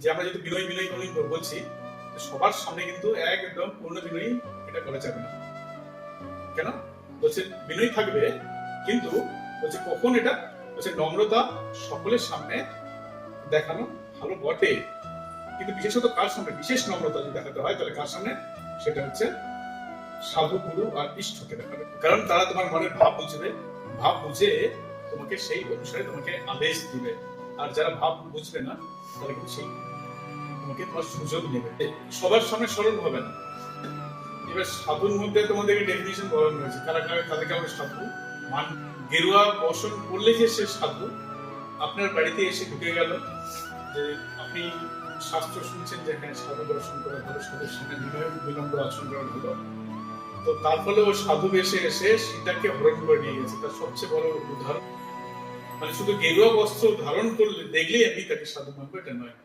যে আমরা যদি বিনয় বিনয় বলছি, সবার সামনে কিন্তু একদম পূর্ণ বিনয়ী এটা করা যাবে না। কেন বলছে বিনয়ী থাকবে, কিন্তু বলছে কখন এটা বলছে নম্রতা সকলের সামনে দেখানো ভালো বটে, কিন্তু বিশেষত কার সামনে বিশেষ নম্রতা যদি দেখাতে হয় তাহলে কার সামনে, সেটা হচ্ছে সাধু গুরু আর ইষ্টকে দেখাবে। কারণ তারা তোমার মনের ভাব বুঝবে, ভাব বুঝে তোমাকে সেই অনুসারে তোমাকে আদেশ দিবে। আর যারা ভাব বুঝবে না তারা কিন্তু সেই তোমাকে তোমার সুযোগ নেবে, সবার সামনে স্মরণ হবে না। এবার সাধুর মধ্যে তোমাদের ডেফিনিশন বলানো হয়েছে, কারা কারা তাদেরকে আমরা সাধু মান। গেরুয়া বসন করলে যে সে সাধু, আপনার বাড়িতে এসে ঢুকে গেল, যে আপনি শাস্ত্র শুনছেন যে হ্যাঁ সাধু দর্শন করা ভালো, সাধুর সামনে বিলম্ব আচরণ করা ভালো, তো তার ফলে ও সাধু বেশে এসে সীতাকে হরণ করে নিয়ে গেছে। তার সবচেয়ে বড় উদাহরণ, মানে শুধু গেরুয়া বস্ত্র ধারণ করলে দেখলেই আমি তাকে সাধু মানবো এটা নয়,